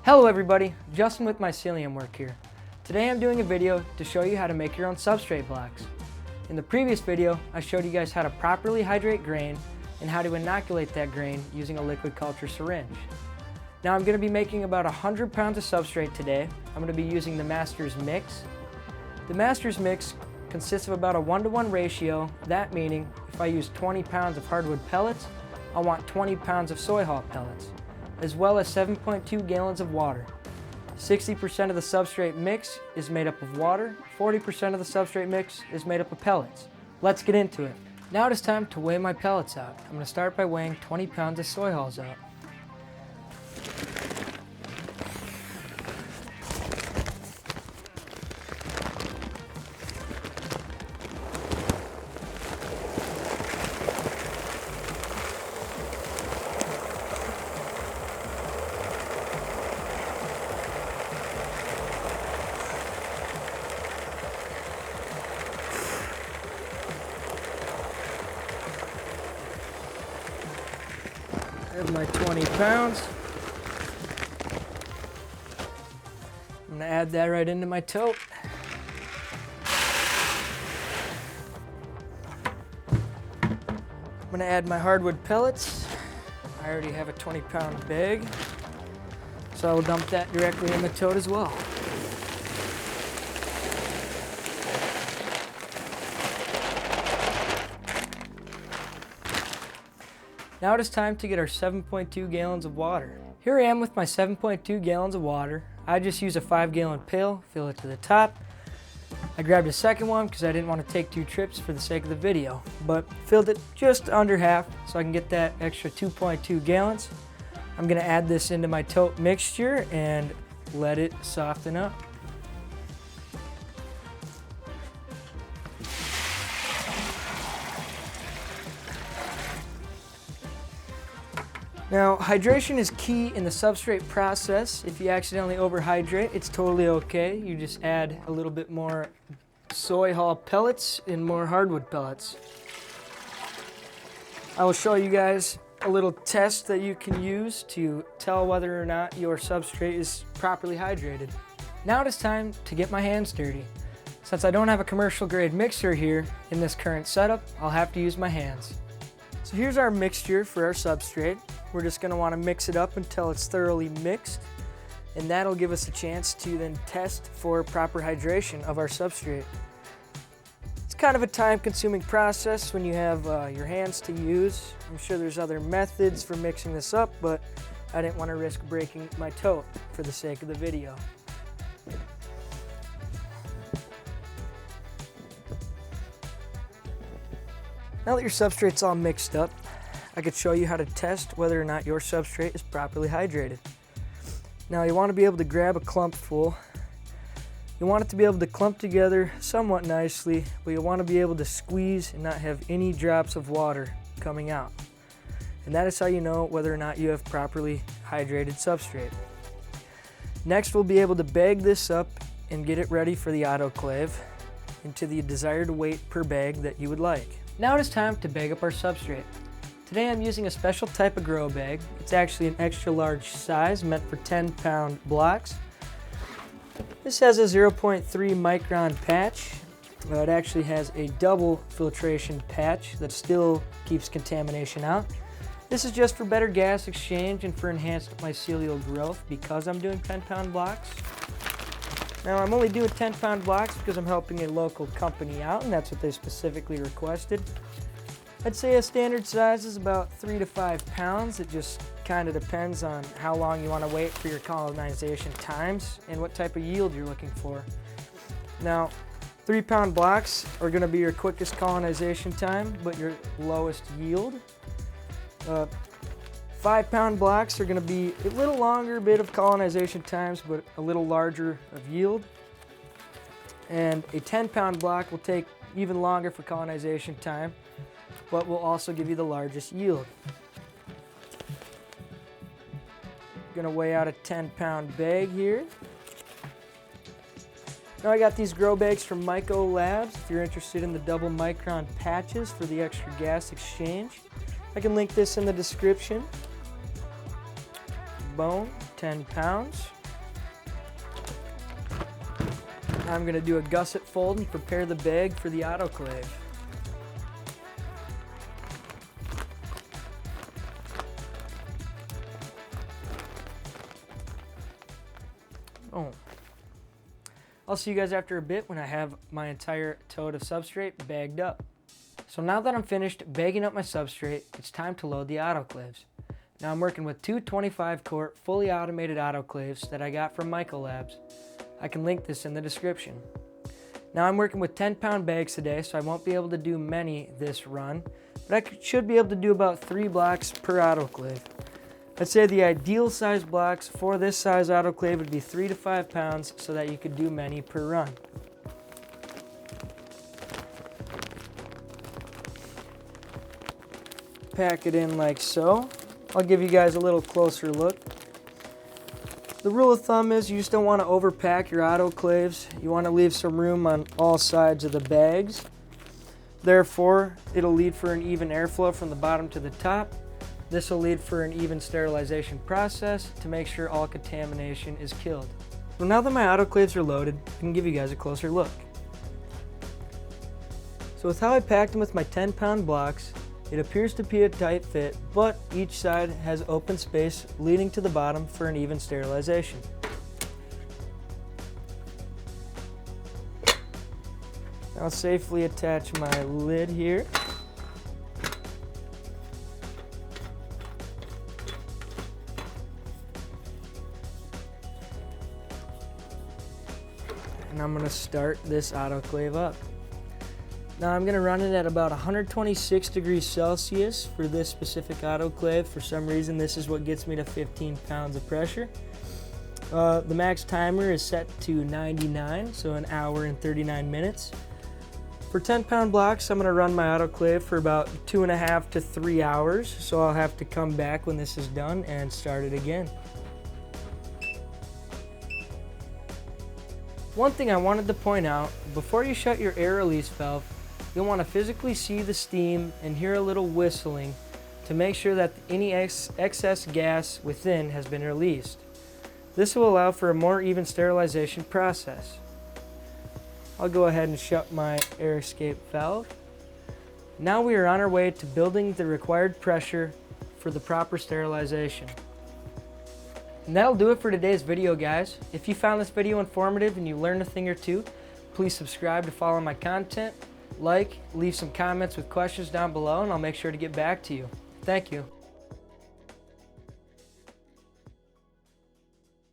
Hello everybody, Justin with Mycelium Work here. Today I'm doing a video to show you how to make your own substrate blocks. In the previous video, I showed you guys how to properly hydrate grain and how to inoculate that grain using a liquid culture syringe. Now I'm going to be making about 100 pounds of substrate today. I'm going to be using the Master's Mix. The Master's Mix consists of about a 1-to-1 ratio, that meaning if I use 20 pounds of hardwood pellets, I want 20 pounds of soy hull pellets, as well as 7.2 gallons of water. 60% of the substrate mix is made up of water, 40% of the substrate mix is made up of pellets. Let's get into it. Now it is time to weigh my pellets out. I'm going to start by weighing 20 pounds of soy hulls out. I have my 20 pounds. I'm going to add that right into my tote. I'm going to add my hardwood pellets. I already have a 20-pound bag, so I will dump that directly in the tote as well. Now it is time to get our 7.2 gallons of water. Here I am with my 7.2 gallons of water. I just use a 5-gallon pail, fill it to the top. I grabbed a second one because I didn't want to take 2 trips for the sake of the video, but filled it just under half so I can get that extra 2.2 gallons. I'm going to add this into my tote mixture and let it soften up. Now, hydration is key in the substrate process. If you accidentally overhydrate, it's totally okay. You just add a little bit more soy hull pellets and more hardwood pellets. I will show you guys a little test that you can use to tell whether or not your substrate is properly hydrated. Now it is time to get my hands dirty. Since I don't have a commercial grade mixer here in this current setup, I'll have to use my hands. So here's our mixture for our substrate. We're just going to want to mix it up until it's thoroughly mixed, and that'll give us a chance to then test for proper hydration of our substrate. It's kind of a time-consuming process when you have your hands to use. I'm sure there's other methods for mixing this up, but I didn't want to risk breaking my tote for the sake of the video. Now that your substrate's all mixed up, I could show you how to test whether or not your substrate is properly hydrated. Now you want to be able to grab a clump full. You want it to be able to clump together somewhat nicely, but you want to be able to squeeze and not have any drops of water coming out. And that is how you know whether or not you have properly hydrated substrate. Next, we'll be able to bag this up and get it ready for the autoclave into the desired weight per bag that you would like. Now it is time to bag up our substrate. Today I'm using a special type of grow bag. It's actually an extra large size meant for 10-pound blocks. This has a 0.3 micron patch. It actually has a double filtration patch that still keeps contamination out. This is just for better gas exchange and for enhanced mycelial growth because I'm doing 10-pound blocks. Now I'm only doing 10-pound blocks because I'm helping a local company out, and that's what they specifically requested. I'd say a standard size is about 3 to 5 pounds. It just kind of depends on how long you want to wait for your colonization times and what type of yield you're looking for. Now, 3-pound blocks are going to be your quickest colonization time, but your lowest yield. 5-pound blocks are going to be a little longer bit of colonization times, but a little larger of yield. And a 10-pound block will take even longer for colonization time, but will also give you the largest yield. I'm going to weigh out a 10-pound bag here. Now I got these grow bags from Myco Labs. If you're interested in the double micron patches for the extra gas exchange, I can link this in the description. Bone, 10 pounds. I'm going to do a gusset fold and prepare the bag for the autoclave. Oh. I'll see you guys after a bit when I have my entire tote of substrate bagged up. So now that I'm finished bagging up my substrate, it's time to load the autoclaves. Now I'm working with two 25-quart fully automated autoclaves that I got from Mycelium. I can link this in the description. Now I'm working with 10-pound bags today, so I won't be able to do many this run, but I should be able to do about 3 blocks per autoclave. I'd say the ideal size blocks for this size autoclave would be 3 to 5 pounds so that you could do many per run. Pack it in like so. I'll give you guys a little closer look. The rule of thumb is you just don't want to overpack your autoclaves. You want to leave some room on all sides of the bags. Therefore, it'll lead for an even airflow from the bottom to the top. This will lead for an even sterilization process to make sure all contamination is killed. So now that my autoclaves are loaded, I can give you guys a closer look. So with how I packed them with my 10-pound blocks, it appears to be a tight fit, but each side has open space leading to the bottom for an even sterilization. I'll safely attach my lid here. And I'm going to start this autoclave up. Now I'm going to run it at about 126 degrees Celsius for this specific autoclave. For some reason this is what gets me to 15 pounds of pressure. The max timer is set to 99, so an hour and 39 minutes. For 10-pound blocks I'm going to run my autoclave for about 2.5 to 3 hours, so I'll have to come back when this is done and start it again. One thing I wanted to point out, before you shut your air release valve, you'll want to physically see the steam and hear a little whistling to make sure that any excess gas within has been released. This will allow for a more even sterilization process. I'll go ahead and shut my air escape valve. Now we are on our way to building the required pressure for the proper sterilization. And that'll do it for today's video, guys. If you found this video informative and you learned a thing or two, please subscribe to follow my content. Leave some comments with questions down below, and I'll make sure to get back to you. Thank you.